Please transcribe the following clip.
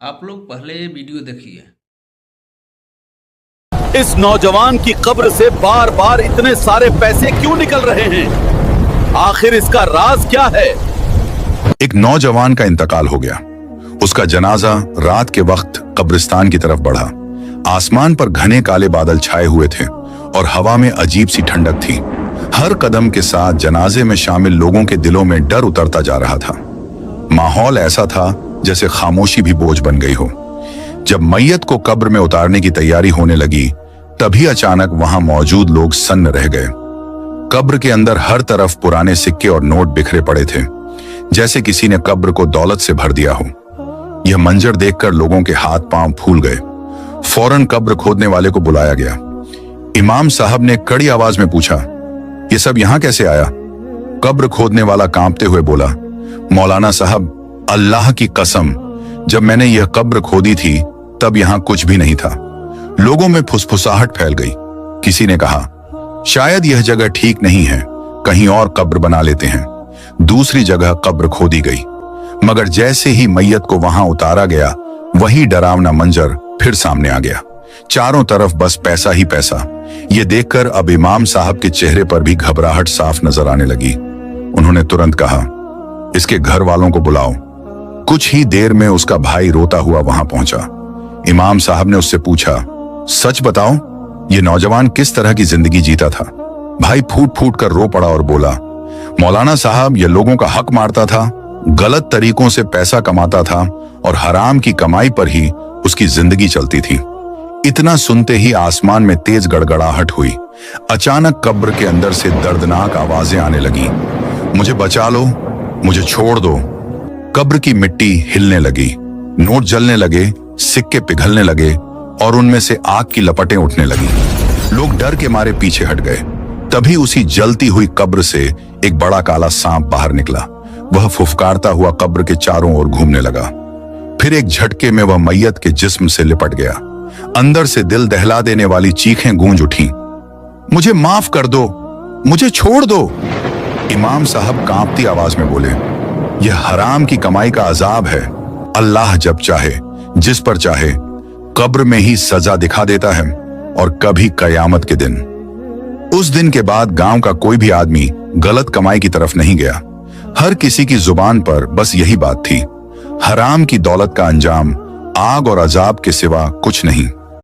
आप लोग पहले ये वीडियो देखिए। इस नौजवान की कब्र से बार बार इतने सारे पैसे क्यों निकल रहे हैं? आखिर इसका राज क्या है? एक नौजवान का इंतकाल हो गया। उसका जनाजा रात के वक्त कब्रिस्तान की तरफ बढ़ा। आसमान पर घने काले बादल छाए हुए थे और हवा में अजीब सी ठंडक थी। हर कदम के साथ जनाजे में शामिल लोगों के दिलों में डर उतरता जा रहा था। माहौल ऐसा था जैसे खामोशी भी बोझ बन गई हो। जब मैयत को कब्र में उतारने की तैयारी होने लगी, तभी अचानक वहां मौजूद लोग सन्न रह गए। कब्र के अंदर हर तरफ पुराने सिक्के और नोट बिखरे पड़े थे, जैसे किसी ने कब्र को दौलत से भर दिया हो। यह मंजर देखकर लोगों के हाथ पांव फूल गए। फौरन कब्र खोदने वाले को बुलाया गया। इमाम साहब ने कड़ी आवाज में पूछा, ये सब यहां कैसे आया? कब्र खोदने वाला कांपते हुए बोला, मौलाना साहब, अल्लाह की कसम, जब मैंने यह कब्र खोदी थी तब यहां कुछ भी नहीं था। लोगों में फुसफुसाहट फैल गई। किसी ने कहा, शायद यह जगह ठीक नहीं है, कहीं और कब्र बना लेते हैं। दूसरी जगह कब्र खोदी गई, मगर जैसे ही मैयत को वहां उतारा गया, वही डरावना मंजर फिर सामने आ गया। चारों तरफ बस पैसा ही पैसा। यह देखकर अब इमाम साहब के चेहरे पर भी घबराहट साफ नजर आने लगी। उन्होंने तुरंत कहा, इसके घर वालों को बुलाओ। कुछ ही देर में उसका भाई रोता हुआ वहां पहुंचा। इमाम साहब ने उससे पूछा, सच बताओ, ये नौजवान किस तरह की जिंदगी जीता था? भाई फूट फूट कर रो पड़ा और बोला, मौलाना साहब, ये लोगों का हक मारता था, गलत तरीकों से पैसा कमाता था और हराम की कमाई पर ही उसकी जिंदगी चलती थी। इतना सुनते ही आसमान में तेज गड़गड़ाहट हुई। अचानक कब्र के अंदर से दर्दनाक आवाजें आने लगी, मुझे बचा लो, मुझे छोड़ दो। कब्र की मिट्टी हिलने लगी, नोट जलने लगे, सिक्के पिघलने लगे और उनमें से आग की लपटें उठने लगी। लोग डर के मारे पीछे हट गए। तभी उसी जलती हुई कब्र से एक बड़ा काला सांप बाहर निकला। वह फुफकारता हुआ कब्र के चारों ओर घूमने लगा। फिर एक झटके में वह मैयत के जिस्म से लिपट गया। अंदर से दिल दहला देने वाली चीखें गूंज उठी, मुझे माफ कर दो, मुझे छोड़ दो। इमाम साहब कांपती आवाज में बोले, यह हराम की कमाई का अजाब है। अल्लाह जब चाहे, जिस पर चाहे, कब्र में ही सजा दिखा देता है, और कभी कयामत के दिन। उस दिन के बाद गांव का कोई भी आदमी गलत कमाई की तरफ नहीं गया। हर किसी की जुबान पर बस यही बात थी, हराम की दौलत का अंजाम आग और अजाब के सिवा कुछ नहीं।